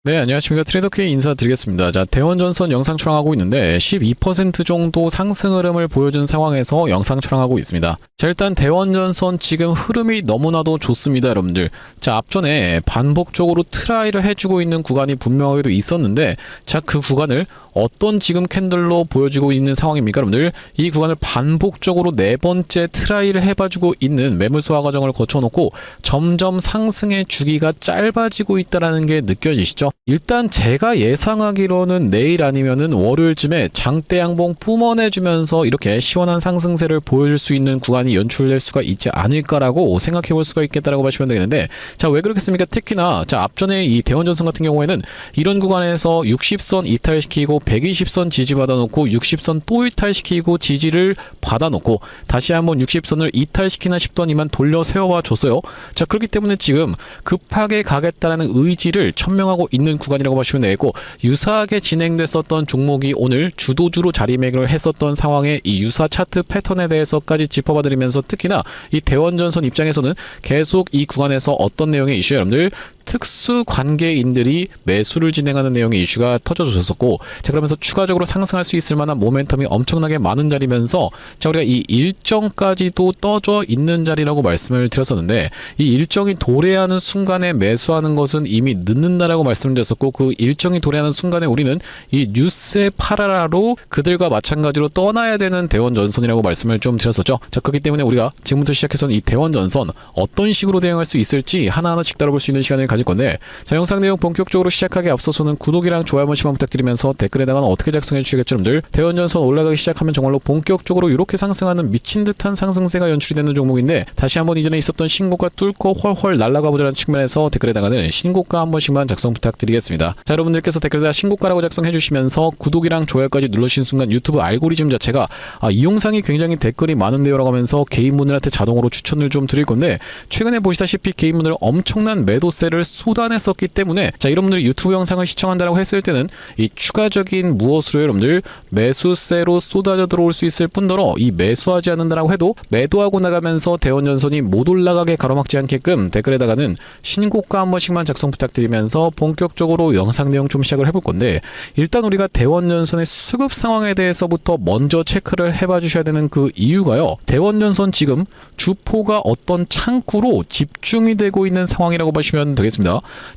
네, 안녕하십니까. 트레이더K 인사드리겠습니다. 자, 대원전선 영상 촬영하고 있는데 12% 정도 상승 흐름을 보여준 상황에서 영상 촬영하고 있습니다. 자, 일단 대원전선 지금 흐름이 너무나도 좋습니다, 여러분들. 자, 앞전에 반복적으로 트라이를 해주고 있는 구간이 분명하게도 있었는데, 자, 그 구간을 어떤 지금 캔들로 보여주고 있는 상황입니까, 여러분들? 이 구간을 반복적으로 네 번째 트라이를 해봐주고 있는 매물 소화 과정을 거쳐놓고 점점 상승의 주기가 짧아지고 있다는 게 느껴지시죠? 일단 제가 예상하기로는 내일 아니면은 월요일쯤에 장대 양봉 뿜어내주면서 이렇게 시원한 상승세를 보여줄 수 있는 구간이 연출될 수가 있지 않을까라고 생각해 볼 수가 있겠다라고 보시면 되겠는데, 자, 왜 그렇겠습니까? 특히나 자, 앞전에 이 대원전선 같은 경우에는 이런 구간에서 60선 이탈시키고 120선 지지 받아놓고 60선 또 이탈시키고 지지를 받아놓고 다시 한번 60선을 이탈시키나 싶더니만 돌려 세워봐 줬어요. 자, 그렇기 때문에 지금 급하게 가겠다라는 의지를 천명하고 있는 구간이라고 보시면 되겠고, 유사하게 진행됐었던 종목이 오늘 주도주로 자리매김을 했었던 상황의 이 유사 차트 패턴에 대해서까지 짚어봐드리면서, 특히나 이 대원전선 입장에서는 계속 이 구간에서 어떤 내용의 이슈, 여러분들 특수 관계인들이 매수를 진행하는 내용의 이슈가 터져줬었고, 자, 그러면서 추가적으로 상승할 수 있을 만한 모멘텀이 엄청나게 많은 자리면서, 자, 우리가 이 일정까지도 떠져 있는 자리라고 말씀을 드렸었는데, 이 일정이 도래하는 순간에 매수하는 것은 이미 늦는다라고 말씀을 드렸었고, 그 일정이 도래하는 순간에 우리는 이 뉴스의 파라라로 그들과 마찬가지로 떠나야 되는 대원전선이라고 말씀을 좀 드렸었죠. 자, 그렇기 때문에 우리가 지금부터 시작해서는 이 대원전선 어떤 식으로 대응할 수 있을지 하나하나씩 다뤄볼 수 있는 시간을 가질 건데, 자, 영상 내용 본격적으로 시작하기 앞서서는 구독이랑 좋아요 한 번씩만 부탁드리면서 댓글에다가는 어떻게 작성해 주시겠죠, 여러분들? 대원전선 올라가기 시작하면 정말로 본격적으로 이렇게 상승하는 미친 듯한 상승세가 연출이 되는 종목인데, 다시 한번 이전에 있었던 신고가 뚫고 헐헐 날아가 보자는 측면에서 댓글에다가는 신고가 한 번씩만 작성 부탁드리겠습니다. 자, 여러분들께서 댓글에다 신고가라고 작성해 주시면서 구독이랑 좋아요까지 눌러주신 순간 유튜브 알고리즘 자체가 이 영상이 굉장히 댓글이 많은데요 라고 하면서 개인분들한테 자동으로 추천을 좀 드릴 건데, 최근에 보시다시피 개인분들 엄청난 매도세를 쏟아냈었기 때문에, 자, 여러분들이 유튜브 영상을 시청한다라고 했을 때는 이 추가적인 무엇으로 여러분들 매수세로 쏟아져 들어올 수 있을 뿐더러, 이 매수하지 않는다라고 해도 매도하고 나가면서 대원전선이 못 올라가게 가로막지 않게끔 댓글에다가는 신고가 한 번씩만 작성 부탁드리면서 본격적으로 영상 내용 좀 시작을 해볼 건데, 일단 우리가 대원전선의 수급 상황에 대해서부터 먼저 체크를 해봐 주셔야 되는 그 이유가요, 대원전선 지금 주포가 어떤 창구로 집중이 되고 있는 상황이라고 보시면 되겠습니다.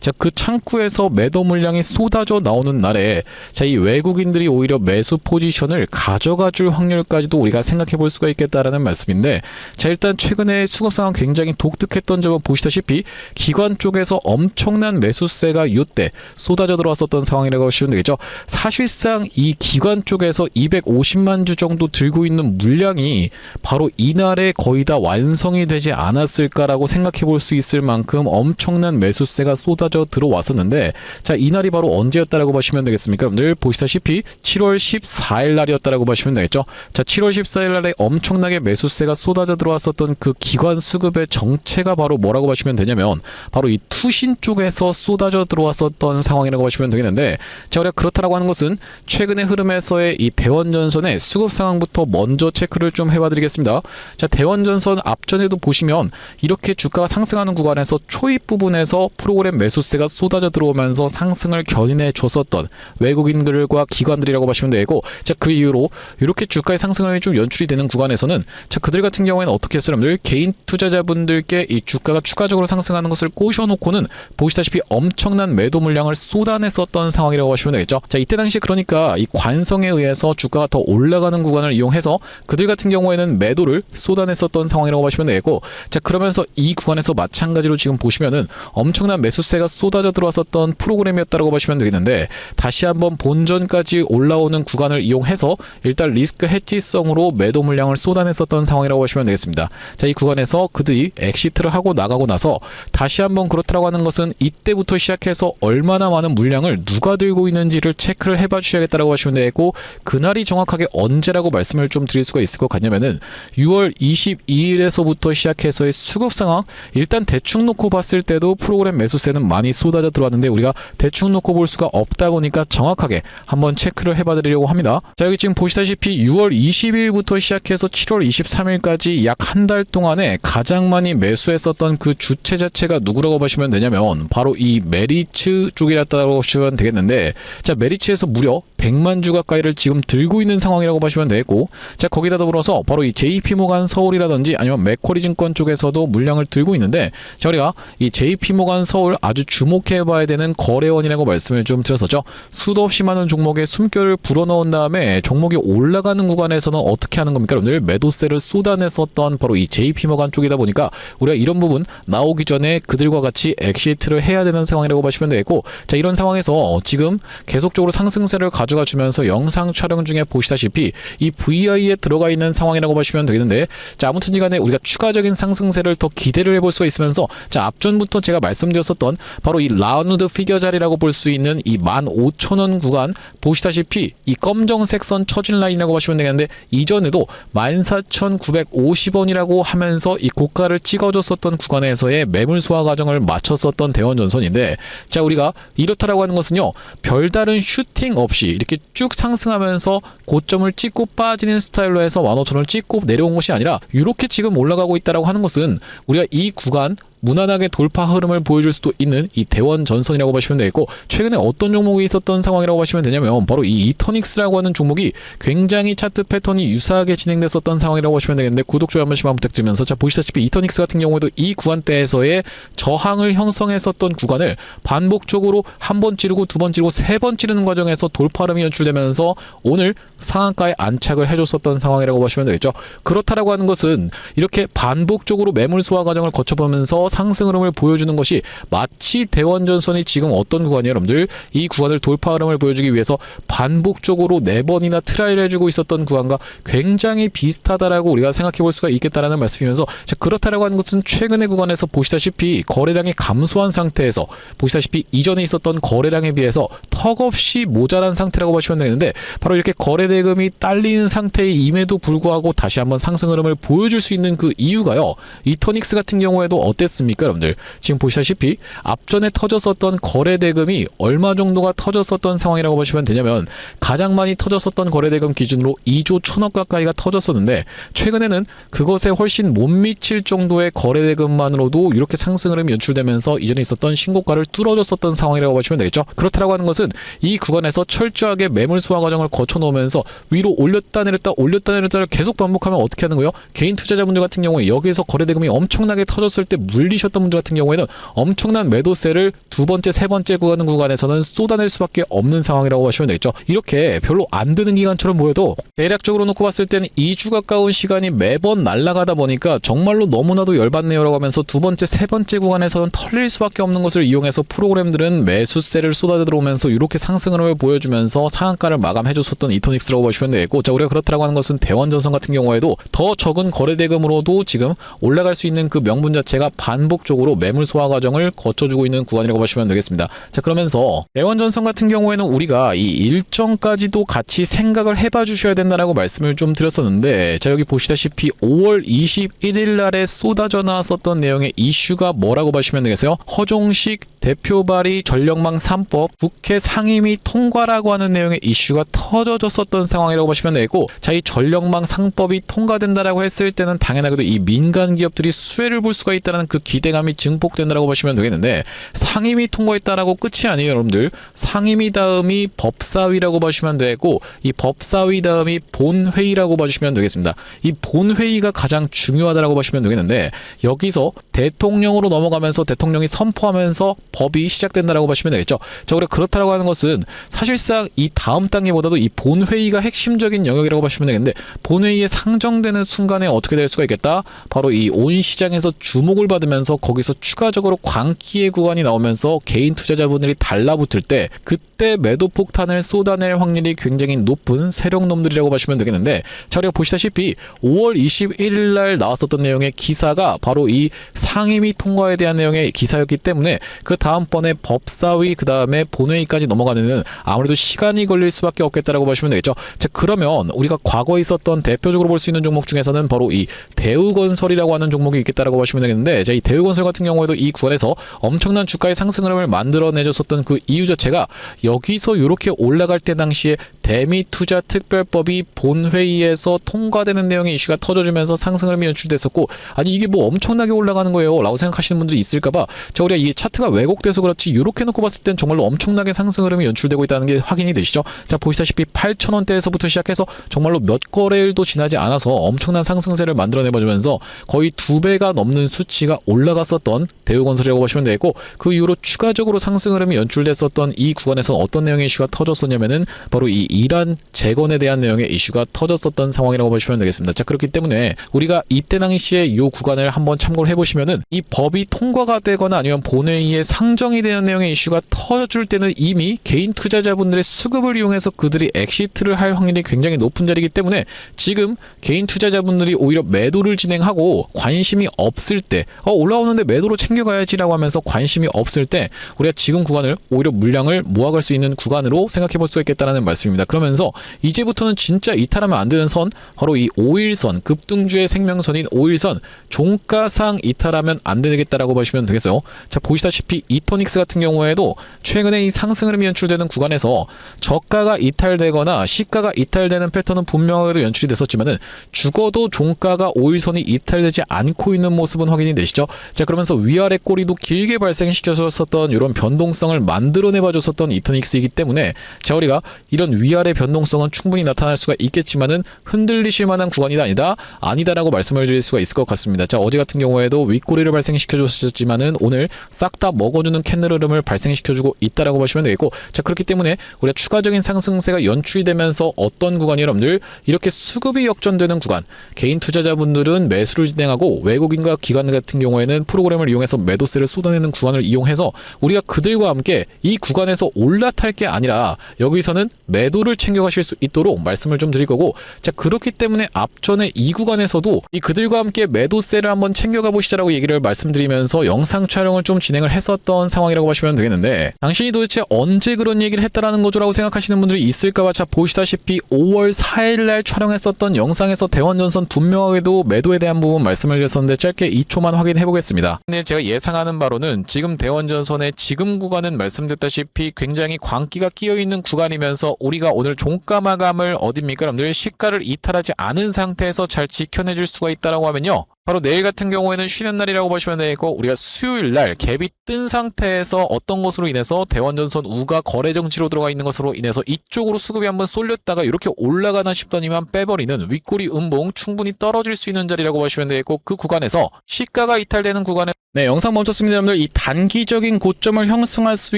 자, 그 창구에서 매도 물량이 쏟아져 나오는 날에, 자, 이 외국인들이 오히려 매수 포지션을 가져가 줄 확률까지도 우리가 생각해 볼 수가 있겠다라는 말씀인데, 자, 일단 최근에 수급 상황 굉장히 독특했던 점은 보시다시피 기관 쪽에서 엄청난 매수세가 요때 쏟아져 들어왔었던 상황이라고 보시면 되겠죠. 사실상 이 기관 쪽에서 250만 주 정도 들고 있는 물량이 바로 이날에 거의 다 완성이 되지 않았을까라고 생각해 볼 수 있을 만큼 엄청난 매수세가 쏟아져 들어왔었는데, 자, 이날이 바로 언제였다라고 보시면 되겠습니까? 여러분들 보시다시피 7월 14일 날이었다라고 보시면 되겠죠. 자, 7월 14일 날에 엄청나게 매수세가 쏟아져 들어왔었던 그 기관 수급의 정체가 바로 뭐라고 보시면 되냐면, 바로 이 투신 쪽에서 쏟아져 들어왔었던 상황이라고 보시면 되겠는데, 자, 우리가 그렇다라고 하는 것은 최근의 흐름에서의 이 대원전선의 수급 상황부터 먼저 체크를 좀 해봐 드리겠습니다. 자, 대원전선 앞전에도 보시면 이렇게 주가가 상승하는 구간에서 초입 부분에서 프로그램 매수세가 쏟아져 들어오면서 상승을 견인해 줬었던 외국인들과 기관들이라고 보시면 되고, 자, 그 이후로 이렇게 주가의 상승이 좀 연출이 되는 구간에서는, 자, 그들 같은 경우에는 어떻게 했어요? 여러분들 개인 투자자분들께 이 주가가 추가적으로 상승하는 것을 꼬셔놓고는 보시다시피 엄청난 매도 물량을 쏟아냈었던 상황이라고 보시면 되겠죠. 자, 이때 당시 그러니까 이 관성에 의해서 주가가 더 올라가는 구간을 이용해서 그들 같은 경우에는 매도를 쏟아냈었던 상황이라고 보시면 되겠고, 자, 그러면서 이 구간에서 마찬가지로 지금 보시면은 엄청난 매수세가 쏟아져 들어왔었던 프로그램이었다고 보시면 되겠는데, 다시 한번 본전까지 올라오는 구간을 이용해서 일단 리스크 해지성으로 매도 물량을 쏟아냈었던 상황이라고 보시면 되겠습니다. 자, 이 구간에서 그들이 엑시트를 하고 나가고 나서 다시 한번 그렇다라고 하는 것은 이때부터 시작해서 얼마나 많은 물량을 누가 들고 있는지를 체크를 해봐 주셔야겠다라고 하시면 되고, 그날이 정확하게 언제라고 말씀을 좀 드릴 수가 있을 것 같냐면은 6월 22일에서부터 시작해서의 수급 상황, 일단 대충 놓고 봤을 때도 프로그램 프로그램 매수세는 많이 쏟아져 들어왔는데 우리가 대충 놓고 볼 수가 없다 보니까 정확하게 한번 체크를 해봐드리려고 합니다. 자, 여기 지금 보시다시피 6월 20일부터 시작해서 7월 23일까지 약 한 달 동안에 가장 많이 매수했었던 그 주체 자체가 누구라고 보시면 되냐면 바로 이 메리츠 쪽이라고 보시면 되겠는데, 자, 메리츠에서 무려 100만 주 가까이를 지금 들고 있는 상황이라고 보시면 되겠고, 자, 거기다 더불어서 바로 이 JP모간 서울이라든지 아니면 맥쿼리 증권 쪽에서도 물량을 들고 있는데, 자, 우리가 이 JP모간 서울 아주 주목해 봐야 되는 거래원이라고 말씀을 좀 드렸었죠. 수도 없이 많은 종목에 숨결을 불어넣은 다음에 종목이 올라가는 구간에서는 어떻게 하는 겁니까? 여러분들 매도세를 쏟아냈었던 바로 이 JP모간 쪽이다 보니까 우리가 이런 부분 나오기 전에 그들과 같이 엑시트를 해야 되는 상황이라고 보시면 되겠고, 자, 이런 상황에서 지금 계속적으로 상승세를 가져가 주면서 영상 촬영 중에 보시다시피 이 VI에 들어가 있는 상황이라고 보시면 되겠는데, 자, 아무튼 간에 우리가 추가적인 상승세를 더 기대를 해볼 수가 있으면서, 자, 앞전부터 제가 말씀드렸었던 바로 이 라운드 피겨 자리라고 볼 수 있는 이 15,000원 구간 보시다시피 이 검정색 선 처진 라인이라고 보시면 되겠는데, 이전에도 14,950원이라고 하면서 이 고가를 찍어줬었던 구간에서의 매물 소화 과정을 마쳤었던 대원전선인데, 자, 우리가 이렇다라고 하는 것은요, 별다른 슈팅 없이 이렇게 쭉 상승하면서 고점을 찍고 빠지는 스타일로 해서 15,000원을 찍고 내려온 것이 아니라 이렇게 지금 올라가고 있다라고 하는 것은 우리가 이 구간 무난하게 돌파 흐름을 보여줄 수도 있는 이 대원전선이라고 보시면 되겠고, 최근에 어떤 종목이 있었던 상황이라고 보시면 되냐면 바로 이 이터닉스라고 하는 종목이 굉장히 차트 패턴이 유사하게 진행됐었던 상황이라고 보시면 되겠는데, 구독, 좋아요 한 번씩만 부탁드리면서, 자, 보시다시피 이터닉스 같은 경우에도 이 구간대에서의 저항을 형성했었던 구간을 반복적으로 한 번 찌르고 두 번 찌르고 세 번 찌르는 과정에서 돌파 흐름이 연출되면서 오늘 상한가에 안착을 해줬었던 상황이라고 보시면 되겠죠. 그렇다라고 하는 것은 이렇게 반복적으로 매물 소화 과정을 거쳐보면서 상승 흐름을 보여주는 것이 마치 대원전선이 지금 어떤 구간이에요, 여러분들? 이 구간을 돌파 흐름을 보여주기 위해서 반복적으로 4번이나 트라이를 해주고 있었던 구간과 굉장히 비슷하다라고 우리가 생각해 볼 수가 있겠다라는 말씀이면서, 자, 그렇다라고 하는 것은 최근의 구간에서 보시다시피 거래량이 감소한 상태에서 보시다시피 이전에 있었던 거래량에 비해서 턱없이 모자란 상태라고 보시면 되는데, 바로 이렇게 거래 대금이 딸리는 상태임에도 불구하고 다시 한번 상승 흐름을 보여줄 수 있는 그 이유가요, 이터닉스 같은 경우에도 어땠습니까, 여러분들? 지금 보시다시피 앞전에 터졌었던 거래 대금이 얼마 정도가 터졌었던 상황이라고 보시면 되냐면, 가장 많이 터졌었던 거래 대금 기준으로 2조 1천억 가까이가 터졌었는데, 최근에는 그것에 훨씬 못 미칠 정도의 거래 대금만으로도 이렇게 상승 흐름이 연출되면서 이전에 있었던 신고가를 뚫어줬었던 상황이라고 보시면 되겠죠. 그렇다라고 하는 것은 이 구간에서 철저하게 매물 소화 과정을 거쳐 놓으면서 위로 올렸다 내렸다 올렸다 내렸다를 계속 반복하면 어떻게 하는 거예요? 개인 투자자분들 같은 경우에 여기에서 거래 대금이 엄청나게 터졌을 때 물리셨던 분들 같은 경우에는 엄청난 매도세를 두 번째, 세 번째 구간에서는 쏟아낼 수밖에 없는 상황이라고 하시면 되겠죠. 이렇게 별로 안 드는 기간처럼 보여도 대략적으로 놓고 봤을 때는 2주 가까운 시간이 매번 날아가다 보니까 정말로 너무나도 열받네요라고 하면서 두 번째, 세 번째 구간에서는 털릴 수밖에 없는 것을 이용해서 프로그램들은 매수세를 쏟아 들어오면서 이렇게 상승을 보여주면서 상한가를 마감해줬었던 이토닉스라고 보시면 되겠고, 자, 우리가 그렇다라고 하는 것은 대원전선 같은 경우에도 더 적은 거래 대금으로도 지금 올라갈 수 있는 그 명분 자체가 반복적으로 매물 소화 과정을 거쳐주고 있는 구간이라고 보시면 되겠습니다. 자, 그러면서 대원전선 같은 경우에는 우리가 이 일정까지도 같이 생각을 해봐 주셔야 된다라고 말씀을 좀 드렸었는데, 자, 여기 보시다시피 5월 21일 날에 쏟아져 나왔었던 내용의 이슈가 뭐라고 보시면 되겠어요? 허종식 대표 발의 전력망 3법 국회 상임위 통과라고 하는 내용의 이슈가 터져졌었던 상황이라고 보시면 되고, 자, 이 전력망 3법이 통과된다라고 했을 때는 당연하게도 이 민간 기업들이 수혜를 볼 수가 있다는 그 기대감이 증폭된다라고 보시면 되겠는데, 상임위 통과했다라고 끝이 아니에요, 여러분들. 상임위 다음이 법사위라고 보시면 되고, 이 법사위 다음이 본회의라고 봐주시면 되겠습니다. 이 본회의가 가장 중요하다라고 보시면 되겠는데, 여기서 대통령으로 넘어가면서 대통령이 선포하면서 법이 시작된다라고 보시면 되겠죠. 자, 우리가 그렇다라고 하는 것은 사실상 이 다음 단계보다도 이 본회의가 핵심적인 영역이라고 보시면 되겠는데, 본회의에 상정되는 순간에 어떻게 될 수가 있겠다? 바로 이 온 시장에서 주목을 받으면서 거기서 추가적으로 광기의 구간이 나오면서 개인 투자자분들이 달라붙을 때 그때 매도 폭탄을 쏟아낼 확률이 굉장히 높은 세력놈들이라고 보시면 되겠는데, 자, 우리가 보시다시피 5월 21일 날 나왔었던 내용의 기사가 바로 이 상임위 통과에 대한 내용의 기사였기 때문에 그 다음번에 법사위 그 다음에 본회의까지 넘어가는 데는 아무래도 시간이 걸릴 수밖에 없겠다라고 보시면 되겠죠. 자, 그러면 우리가 과거에 있었던 대표적으로 볼 수 있는 종목 중에서는 바로 이 대우건설이라고 하는 종목이 있겠다라고 보시면 되겠는데, 자, 이 대우건설 같은 경우에도 이 구간에서 엄청난 주가의 상승 흐름을 만들어내줬었던 그 이유 자체가 여기서 이렇게 올라갈 때 당시에 대미투자특별법이 본회의에서 통과되는 내용의 이슈가 터져주면서 상승 흐름이 연출됐었고, 아니 이게 뭐 엄청나게 올라가는 거예요 라고 생각하시는 분들이 있을까봐 자, 우리가 이 차트가 왜곡돼서 그렇지 이렇게 놓고 봤을 땐 정말로 엄청나게 상승 흐름이 연출되고 있다는 게 확인이 되시죠. 자, 보시다시피 8,000원대에서부터 시작해서 정말로 몇 거래일도 지나지 않아서 엄청난 상승세를 만들어내봐주면서 거의 2배가 넘는 수치가 올라갔었던 대우건설이라고 보시면 되겠고, 그 이후로 추가적으로 상승 흐름이 연출됐었던 이 구간에서 어떤 내용의 이슈가 터졌었냐면은 바로 이 이란 재건에 대한 내용의 이슈가 터졌었던 상황이라고 보시면 되겠습니다. 자, 그렇기 때문에 우리가 이때 당시에 이 구간을 한번 참고를 해보시면은 이 법이 통과가 되거나 아니면 본회의에 상정이 되는 내용의 이슈가 터질 때는 이미 개인 투자자분들의 수급을 이용해서 그들이 엑시트를 할 확률이 굉장히 높은 자리이기 때문에 지금 개인 투자자분들이 오히려 매도를 진행하고 관심이 없을 때 올라오는데 매도로 챙겨가야지라고 하면서 관심이 없을 때 우리가 지금 구간을 오히려 물량을 모아갈 수 있는 구간으로 생각해 볼 수 있겠다는 말씀입니다. 그러면서 이제부터는 진짜 이탈하면 안 되는 선, 바로 이 5일선, 급등주의 생명선인 5일선 종가상 이탈하면 안 되겠다라고 보시면 되겠어요. 자, 보시다시피 이토닉스 같은 경우에도 최근에 이 상승 흐름이 연출되는 구간에서 저가가 이탈되거나 시가가 이탈되는 패턴은 분명하게도 연출이 됐었지만은 죽어도 종가가 5일선이 이탈되지 않고 있는 모습은 확인이 되시죠. 자, 그러면서 위아래 꼬리도 길게 발생시켜줬었던 이런 변동성을 만들어내봐줬었던 이토닉스이기 때문에 자, 우리가 이런 위아래 변동성은 충분히 나타날 수가 있겠지만은 흔들리실 만한 구간이다 아니다라고 말씀을 드릴 수가 있을 것 같습니다. 자, 어제 같은 경우에도 윗꼬리를 발생시켜줬었지만은 오늘 싹 다 먹어주는 캔들 흐름을 발생시켜주고 있다라고 보시면 되겠고, 자, 그렇기 때문에 우리가 추가적인 상승세가 연출이 되면서 어떤 구간이 여러분들 이렇게 수급이 역전되는 구간, 개인 투자자분들은 매수를 진행하고 외국인과 기관 같은 경우에는 프로그램을 이용해서 매도세를 쏟아내는 구간을 이용해서 우리가 그들과 함께 이 구간에서 올라탈 게 아니라 여기서는 매도를 챙겨가실 수 있도록 말씀을 좀 드릴 거고, 자, 그렇기 때문에 앞전에 이 구간에서도 이 그들과 함께 매도세를 한번 챙겨가 보시자라고 얘기를 말씀드리면서 영상 촬영을 좀 진행을 했었던 상황이라고 보시면 되겠는데, 당신이 도대체 언제 그런 얘기를 했다라는 거죠라고 생각하시는 분들이 있을까봐 자, 보시다시피 5월 4일날 촬영했었던 영상에서 대원전선 분명하게도 매도에 대한 부분 말씀을 드렸었는데 짧게 2초만 확인해 보겠습니다. 근데 제가 예상하는 바로는 지금 대원전선의 지금 구간은 말씀드렸다시피 굉장히 광기가 끼어있는 구간이면서 우리가 오늘 종가 마감을 어딥니까 여러분들 시가를 이탈하지 않은 상태에서 잘 지켜내줄 수가 있다라고 하면요, 바로 내일 같은 경우에는 쉬는 날이라고 보시면 되겠고, 우리가 수요일 날 갭이 뜬 상태에서 어떤 것으로 인해서 대원전선 우가 거래 정지로 들어가 있는 것으로 인해서 이쪽으로 수급이 한번 쏠렸다가 이렇게 올라가나 싶더니만 빼버리는 윗꼬리 음봉 충분히 떨어질 수 있는 자리라고 보시면 되겠고, 그 구간에서 시가가 이탈되는 구간에 네, 영상 멈췄습니다. 여러분들 이 단기적인 고점을 형성할 수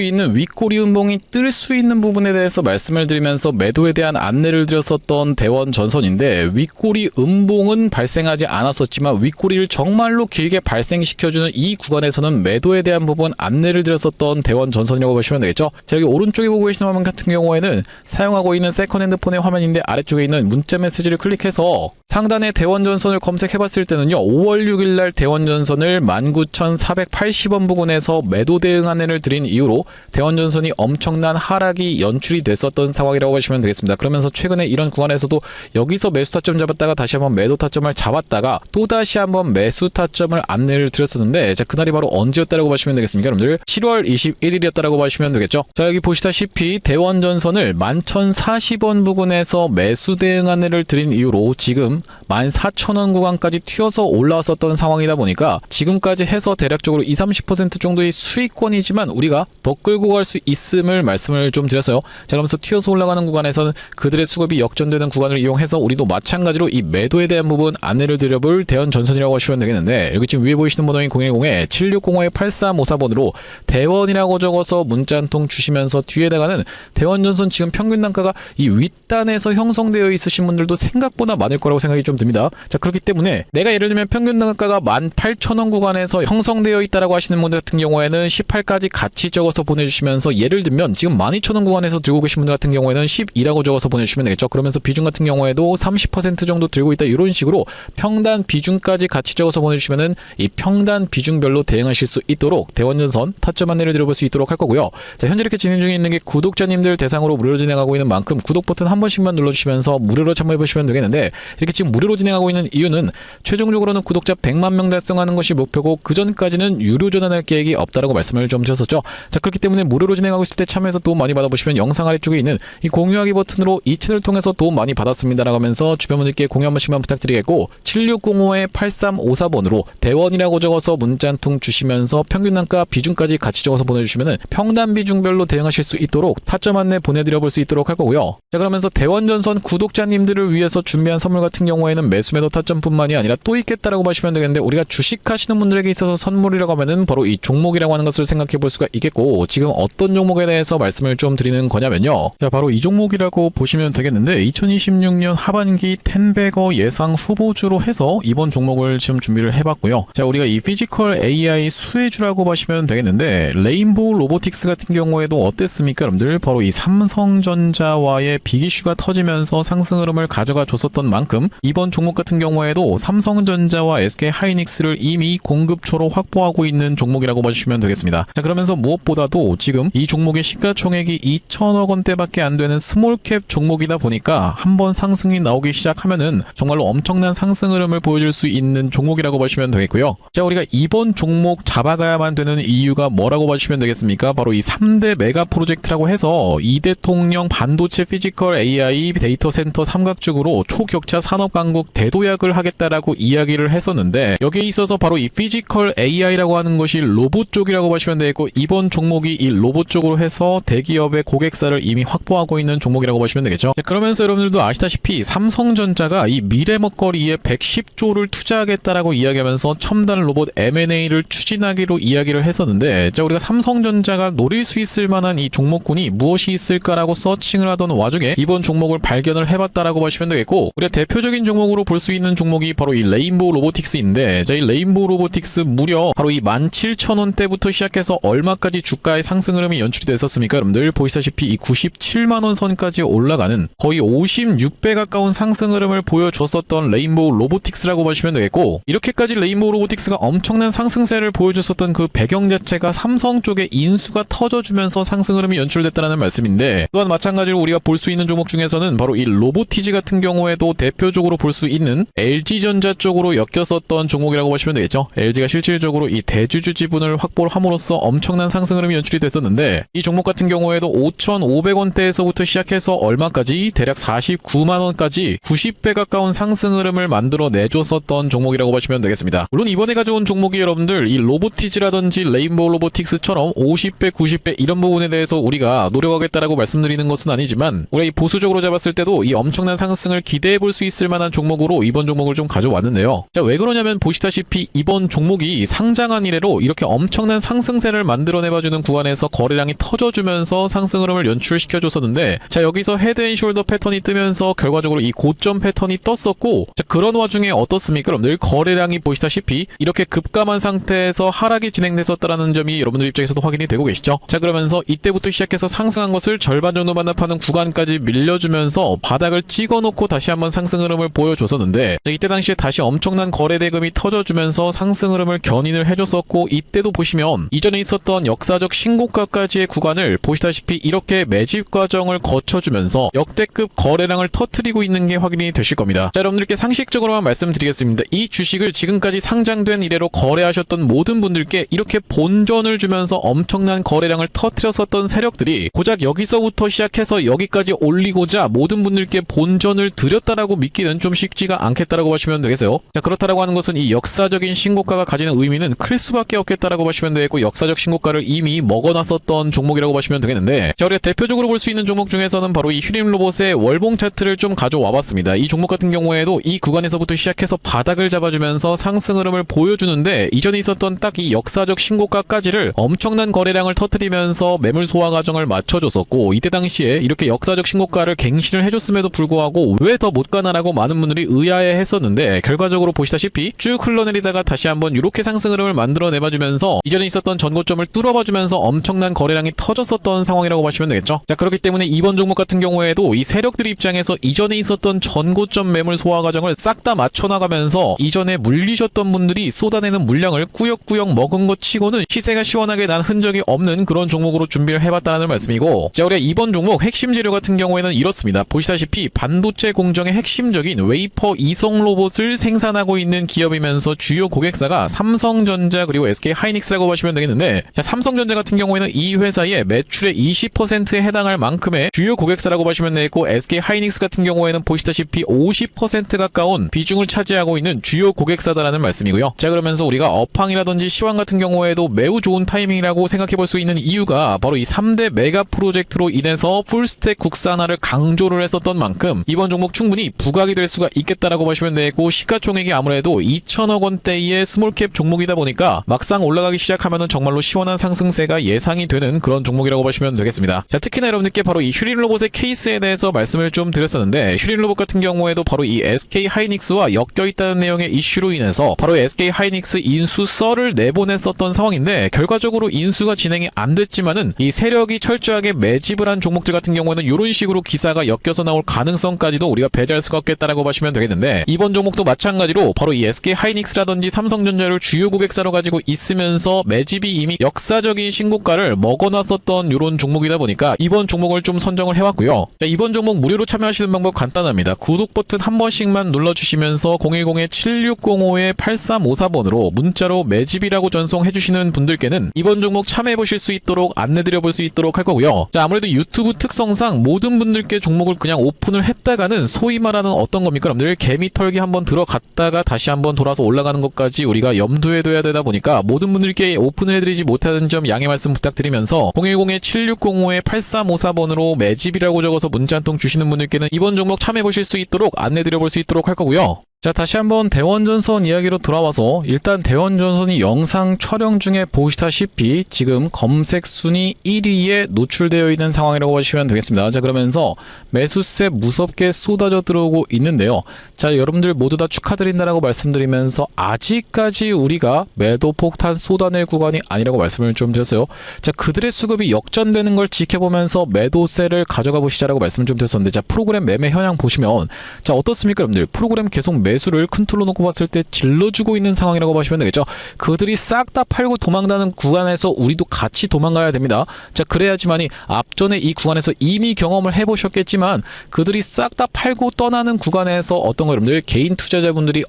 있는 윗꼬리 음봉이 뜰 수 있는 부분에 대해서 말씀을 드리면서 매도에 대한 안내를 드렸었던 대원전선인데, 윗꼬리 음봉은 발생하지 않았었지만 윗꼬리를 정말로 길게 발생시켜주는 이 구간에서는 매도에 대한 부분 안내를 드렸었던 대원전선이라고 보시면 되겠죠. 자, 여기 오른쪽에 보고 계시는 화면 같은 경우에는 사용하고 있는 세컨핸드 폰의 화면인데 아래쪽에 있는 문자 메시지를 클릭해서 상단에 대원전선을 검색해봤을 때는요, 5월 6일날 대원전선을 19,480원 부근에서 매도 대응 안내를 드린 이후로 대원전선이 엄청난 하락이 연출이 됐었던 상황이라고 보시면 되겠습니다. 그러면서 최근에 이런 구간에서도 여기서 매수 타점 잡았다가 다시 한번 매도 타점을 잡았다가 또다시 한번 매수 타점을 안내를 드렸었는데, 자, 그날이 바로 언제였다라고 보시면 되겠습니까 여러분들? 7월 21일이었다라고 보시면 되겠죠. 자, 여기 보시다시피 대원전선을 11,040원 부근에서 매수 대응 안내를 드린 이후로 지금 14,000원 구간까지 튀어서 올라왔었던 상황이다 보니까 지금까지 해서 대략적으로 20-30% 정도의 수익권이지만 우리가 더 끌고 갈 수 있음을 말씀을 좀 드렸어요. 자, 그러면서 튀어서 올라가는 구간에서는 그들의 수급이 역전되는 구간을 이용해서 우리도 마찬가지로 이 매도에 대한 부분 안내를 드려볼 대원전선이라고 하시면 되겠는데, 여기 지금 위에 보이시는 번호인 010-7605-8354번으로 대원이라고 적어서 문자 한 통 주시면서 뒤에다가는 대원전선 지금 평균 단가가 이 윗단에서 형성되어 있으신 분들도 생각보다 많을 거라고 생각이 좀 듭니다. 자, 그렇기 때문에 내가 예를 들면 평균 단가가 18,000원 구간에서 형성 형성되어 있다라고 하시는 분들 같은 경우에는 18까지 같이 적어서 보내주시면서 예를 들면 지금 12,000원 구간에서 들고 계신 분들 같은 경우에는 12라고 적어서 보내주시면 되겠죠. 그러면서 비중 같은 경우에도 30% 정도 들고 있다 이런 식으로 평단 비중까지 같이 적어서 보내주시면은 이 평단 비중별로 대응하실 수 있도록 대원전선 타점 안내를 드려볼 수 있도록 할 거고요. 자, 현재 이렇게 진행 중에 있는 게 구독자님들 대상으로 무료로 진행하고 있는 만큼 구독 버튼 한 번씩만 눌러주시면서 무료로 참여해보시면 되겠는데, 이렇게 지금 무료로 진행하고 있는 이유는 최종적으로는 구독자 100만 명 달성하는 것이 목표고 그 전까지는 유료 전환할 계획이 없다라고 말씀을 좀 드렸었죠. 자, 그렇기 때문에 무료로 진행하고 있을 때 참여해서 도움 많이 받아보시면 영상 아래쪽에 있는 이 공유하기 버튼으로 이 채널을 통해서 도움 많이 받았습니다라고 하면서 주변 분들께 공유 한 번씩만 부탁드리겠고, 7605-8354번으로 대원이라고 적어서 문자 한 통 주시면서 평균 단가 비중까지 같이 적어서 보내주시면은 평단 비중별로 대응하실 수 있도록 타점 안내 보내드려 볼 수 있도록 할 거고요. 자, 그러면서 대원전선 구독자님들을 위해서 준비한 선물 같은 경우에는 매수매도 타점뿐만이 아니라 또 있겠다라고 보시면 되겠는데, 우리가 주식하시는 분들에게 있어서 선물이라고 하면은 바로 이 종목이라고 하는 것을 생각해 볼 수가 있겠고, 지금 어떤 종목에 대해서 말씀을 좀 드리는 거냐면요. 자, 바로 이 종목이라고 보시면 되겠는데, 2026년 하반기 텐베거 예상 후보주로 해서 이번 종목을 지금 준비를 해봤고요. 자, 우리가 이 피지컬 AI 수혜주라고 보시면 되겠는데, 레인보우 로보틱스 같은 경우에도 어땠습니까 여러분들? 바로 이 삼성전자와의 빅이슈가 터지면서 상승 흐름을 가져가 줬었던 만큼 이번 종목 같은 경우에도 삼성전자와 SK하이닉스를 이미 공급처로 확보하고 있는 종목이라고 보시면 되겠습니다. 자, 그러면서 무엇보다도 지금 이 종목의 시가총액이 2천억 원대밖에 안 되는 스몰캡 종목이다 보니까 한번 상승이 나오기 시작하면은 정말로 엄청난 상승 흐름을 보여줄 수 있는 종목이라고 보시면 되겠고요. 자, 우리가 이번 종목 잡아가야만 되는 이유가 뭐라고 보시면 되겠습니까? 바로 이 3대 메가 프로젝트라고 해서 이대통령 반도체 피지컬 AI 데이터 센터 삼각죽으로 초격차 산업 강국 대도약을 하겠다라고 이야기를 했었는데, 여기에 있어서 바로 이 피지컬 AI라고 하는 것이 로봇 쪽이라고 보시면 되겠고, 이번 종목이 이 로봇 쪽으로 해서 대기업의 고객사를 이미 확보하고 있는 종목이라고 보시면 되겠죠. 자, 그러면서 여러분들도 아시다시피 삼성전자가 이 미래 먹거리에 110조를 투자하겠다라고 이야기하면서 첨단 로봇 M&A를 추진하기로 이야기를 했었는데, 자, 우리가 삼성전자가 노릴 수 있을 만한 이 종목군이 무엇이 있을까라고 서칭을 하던 와중에 이번 종목을 발견을 해봤다라고 보시면 되겠고, 우리가 대표적인 종목으로 볼 수 있는 종목이 바로 이 레인보우 로보틱스인데, 자, 이 레인보우 로보틱스 무려 바로 이 17,000원대부터 시작해서 얼마까지 주가의 상승 흐름이 연출이 됐었습니까 여러분들? 보시다시피 이 97만원 선까지 올라가는 거의 56배 가까운 상승 흐름을 보여줬었던 레인보우 로보틱스라고 보시면 되겠고, 이렇게까지 레인보우 로보틱스가 엄청난 상승세를 보여줬었던 그 배경 자체가 삼성 쪽의 인수가 터져주면서 상승 흐름이 연출됐다는 말씀인데, 또한 마찬가지로 우리가 볼 수 있는 종목 중에서는 바로 이 로보티지 같은 경우에도 대표적으로 볼 수 있는 LG전자 쪽으로 엮였었던 종목이라고 보시면 되겠죠. LG가 실질적으로 이 대주주 지분을 확보를 함으로써 엄청난 상승 흐름이 연출이 됐었는데, 이 종목 같은 경우에도 5,500원대에서부터 시작해서 얼마까지 대략 49만원까지 90배 가까운 상승 흐름을 만들어 내줬었던 종목이라고 보시면 되겠습니다. 물론 이번에 가져온 종목이 여러분들 이 로보티지라든지 레인보우 로보틱스처럼 50배, 90배 이런 부분에 대해서 우리가 노력하겠다라고 말씀드리는 것은 아니지만, 우리가 이 보수적으로 잡았을 때도 이 엄청난 상승을 기대해 볼 수 있을 만한 종목으로 이번 종목을 좀 가져왔는데요. 자, 왜 그러냐면 보시다시피 이번 종목이 상장한 이래로 이렇게 엄청난 상승세를 만들어내봐주는 구간에서 거래량이 터져주면서 상승 흐름을 연출시켜줬었는데, 자, 여기서 헤드앤숄더 패턴이 뜨면서 결과적으로 이 고점 패턴이 떴었고, 자, 그런 와중에 어떻습니까 여러분들? 거래량이 보시다시피 이렇게 급감한 상태에서 하락이 진행됐었다라는 점이 여러분들 입장에서도 확인이 되고 계시죠. 자, 그러면서 이때부터 시작해서 상승한 것을 절반 정도 반납하는 구간까지 밀려주면서 바닥을 찍어놓고 다시 한번 상승 흐름을 보여줬었는데, 자, 이때 당시에 다시 엄청난 거래 대금이 터져주면서 상승 흐름을 견인을 해줬었고, 이때도 보시면 이전에 있었던 역사적 신고가까지의 구간을 보시다시피 이렇게 매집 과정을 거쳐주면서 역대급 거래량을 터뜨리고 있는 게 확인이 되실 겁니다. 자, 여러분들께 상식적으로만 말씀드리겠습니다. 이 주식을 지금까지 상장된 이래로 거래하셨던 모든 분들께 이렇게 본전을 주면서 엄청난 거래량을 터뜨렸었던 세력들이 고작 여기서부터 시작해서 여기까지 올리고자 모든 분들께 본전을 드렸다라고 믿기는 좀 쉽지가 않겠다라고 보시면 되겠어요. 자, 그렇다라고 하는 것은 이 역사적인 신고가가 가지는 의미는 클 수밖에 없겠다라고 보시면 되겠고, 역사적 신고가를 이미 먹어놨었던 종목이라고 보시면 되겠는데, 자, 우리가 대표적으로 볼 수 있는 종목 중에서는 바로 이 휴림 로봇의 월봉 차트를 좀 가져와 봤습니다. 이 종목 같은 경우에도 이 구간에서부터 시작해서 바닥을 잡아주면서 상승 흐름을 보여주는데, 이전에 있었던 딱 이 역사적 신고가까지를 엄청난 거래량을 터뜨리면서 매물 소화 과정을 맞춰줬었고, 이때 당시에 이렇게 역사적 신고가를 갱신을 해줬음에도 불구하고 왜 더 못 가나라고 많은 분들이 의아해 했었는데, 결과적으로 보시다시피 쭉 흘러내리다가 다시 한번 이렇게 상승 흐름을 만들어내봐주면서 이전에 있었던 전고점을 뚫어봐주면서 엄청난 거래량이 터졌었던 상황이라고 보시면 되겠죠. 자, 그렇기 때문에 이번 종목 같은 경우에도 이 세력들 입장에서 이전에 있었던 전고점 매물 소화 과정을 싹 다 맞춰나가면서 이전에 물리셨던 분들이 쏟아내는 물량을 꾸역꾸역 먹은 것 치고는 시세가 시원하게 난 흔적이 없는 그런 종목으로 준비를 해봤다는 말씀이고, 자, 우리가 이번 종목 핵심 재료 같은 경우에는 이렇습니다. 보시다시피 반도체 공정의 핵심적인 웨이퍼 이성 로봇을 생산하고 있는 기업이면서 주요 고객사가 삼성전자 그리고 SK하이닉스라고 보시면 되겠는데, 자, 삼성전자 같은 경우에는 이 회사의 매출의 20%에 해당할 만큼의 주요 고객사라고 보시면 되겠고, SK하이닉스 같은 경우에는 보시다시피 50% 가까운 비중을 차지하고 있는 주요 고객사다라는 말씀이고요. 자, 그러면서 우리가 업황이라든지 시황 같은 경우에도 매우 좋은 타이밍이라고 생각해 볼 수 있는 이유가 바로 이 3대 메가 프로젝트로 인해서 풀스택 국산화를 강조를 했었던 만큼 이번 종목 충분히 부각이 될 수가 있겠다라고 보시면 되고, 시가총액이 아무래도 2천억 원대의 스몰캡 종목이다 보니까 막상 올라가기 시작하면은 정말로 시원한 상승세가 예상이 되는 그런 종목이라고 보시면 되겠습니다. 자, 특히나 여러분들께 바로 이 휴린 로봇의 케이스에 대해서 말씀을 좀 드렸었는데, 휴린 로봇 같은 경우에도 바로 이 SK하이닉스와 엮여 있다는 내용의 이슈로 인해서 바로 SK하이닉스 인수 썰을 내보냈었던 상황인데, 결과적으로 인수가 진행이 안 됐지만은 이 세력이 철저하게 매집을 한 종목들 같은 경우에는 이런 식으로 기사가 엮여서 나올 가능성까지도 우리가 배제할 수가 없겠다라고 보시면 되겠는데, 이번 종목도 마찬가지로 바로 이 SK하이닉스라든지 삼성전자를 주요 고객사로 가지고 있으면서 매집이 이미 역사적인 신고가를 먹어놨었던 이런 종목이다 보니까 이번 종목을 좀 선정을 해왔고요. 자, 이번 종목 무료로 참여하시는 방법 간단합니다. 구독 버튼 한 번씩만 눌러주시면서 010-7605-8354번으로 문자로 매집이라고 전송해주시는 분들께는 이번 종목 참여해보실 수 있도록 안내드려볼 수 있도록 할 거고요. 자, 아무래도 유튜브 특성상 모든 분들께 종목을 그냥 오픈을 했다가는 소위 말하는 어떤 겁니까? 여러분들 개미 털기 한번 들어갔다가 다시 한번 돌아서 올라가는 것까지 우리가 염두에 둬야 되다 보니까 모든 분들께 오픈을 해드리지 못하는 점 양해 말씀 부탁드리면서 010-7605-8354번으로 매집이라고 적어서 문자 한 통 주시는 분들께는 이번 종목 참여해보실 수 있도록 안내드려볼 수 있도록 할 거고요. 자, 다시 한번 대원전선 이야기로 돌아와서 일단 대원전선이 영상 촬영 중에 보시다시피 지금 검색 순위 1위에 노출되어 있는 상황이라고 보시면 되겠습니다. 자, 그러면서 매수세 무섭게 쏟아져 들어오고 있는데요. 자, 여러분들 모두 다 축하드린다라고 말씀드리면서 아직까지 우리가 매도 폭탄 쏟아낼 구간이 아니라고 말씀을 좀 드렸어요. 자, 그들의 수급이 역전되는 걸 지켜보면서 매도세를 가져가 보시자라고 말씀을 좀 드렸었는데, 자, 프로그램 매매 현황 보시면 자, 어떻습니까 여러분들? 프로그램 계속 매수를 큰 틀로 놓고 봤을 때 질러주고 있는 상황이라고 보시면 되겠죠. 그들이 싹 다 팔고 도망가는 구간에서 우리도 같이 도망가야 됩니다. 자, 그래야지만이 앞전에 이 구간에서 이미 경험을 해보셨겠지만 그들이 싹 다 팔고 떠나는 구간에서 어떤 거 여러분들 개인 투자자분들이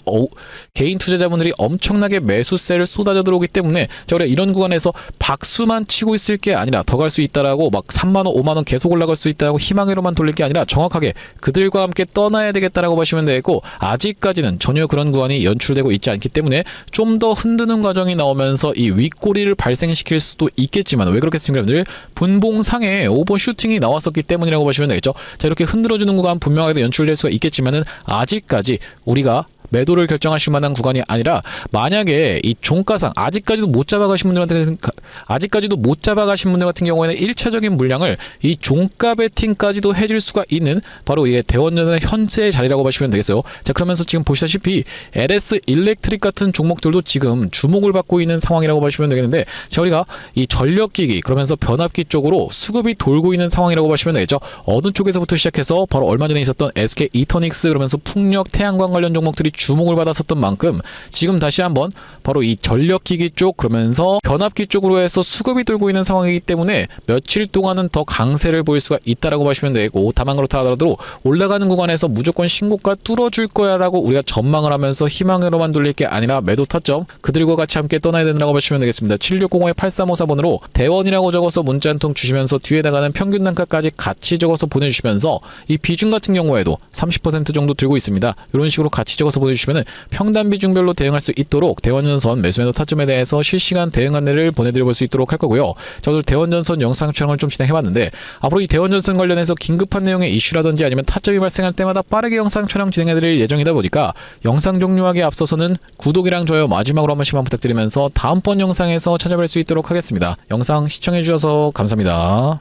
엄청나게 매수세를 쏟아져 들어오기 때문에 자, 우리가 이런 구간에서 박수만 치고 있을 게 아니라 더 갈 수 있다라고 막 3만원 5만원 계속 올라갈 수 있다라고 희망으로만 돌릴 게 아니라 정확하게 그들과 함께 떠나야 되겠다라고 보시면 되고, 아직까지는 전혀 그런 구간이 연출되고 있지 않기 때문에 좀 더 흔드는 과정이 나오면서 이 윗꼬리를 발생시킬 수도 있겠지만, 왜 그렇겠습니까 여러분들? 분봉상에 오버슈팅이 나왔었기 때문이라고 보시면 되겠죠. 자, 이렇게 흔들어주는 구간 분명하게 연출될 수가 있겠지만은 아직까지 우리가 매도를 결정하실 만한 구간이 아니라, 만약에 이 종가상 아직까지도 못 잡아가신 분들 같은 경우에는 1차적인 물량을 이 종가 베팅까지도 해줄 수가 있는 바로 이게 대원전선의 현재의 자리라고 보시면 되겠어요. 자, 그러면서 지금 보시다시피 LS 일렉트릭 같은 종목들도 지금 주목을 받고 있는 상황이라고 보시면 되겠는데, 자, 우리가 이 전력기기 그러면서 변압기 쪽으로 수급이 돌고 있는 상황이라고 보시면 되겠죠. 어느 쪽에서부터 시작해서 바로 얼마 전에 있었던 SK 이터닉스 그러면서 풍력 태양광 관련 종목들이 주목을 받았었던 만큼 지금 다시 한번 바로 이 전력기기 쪽 그러면서 변압기 쪽으로 해서 수급이 돌고 있는 상황이기 때문에 며칠 동안은 더 강세를 보일 수가 있다라고 보시면 되고, 다만 그렇다 하더라도 올라가는 구간에서 무조건 신고가 뚫어줄 거야 라고 우리가 전망을 하면서 희망으로만 돌릴 게 아니라 매도 타점 그들과 같이 함께 떠나야 된다고 보시면 되겠습니다. 7605-8354번으로 대원이라고 적어서 문자 한 통 주시면서 뒤에다가는 평균 단가까지 같이 적어서 보내주시면서 이 비중 같은 경우에도 30% 정도 들고 있습니다. 이런 식으로 같이 적어서 보내주시면 평단 비중별로 대응할 수 있도록 대원전선 매수매도 타점에 대해서 실시간 대응 안내를 보내드려볼 수 있도록 할 거고요. 자, 오늘 대원전선 영상 촬영을 좀 진행해봤는데, 앞으로 이 대원전선 관련해서 긴급한 내용의 이슈라든지 아니면 타점이 발생할 때마다 빠르게 영상 촬영 진행해드릴 예정이다 보니까 영상 종료하기에 앞서서는 구독이랑 좋아요 마지막으로 한 번씩만 부탁드리면서 다음번 영상에서 찾아뵐 수 있도록 하겠습니다. 영상 시청해주셔서 감사합니다.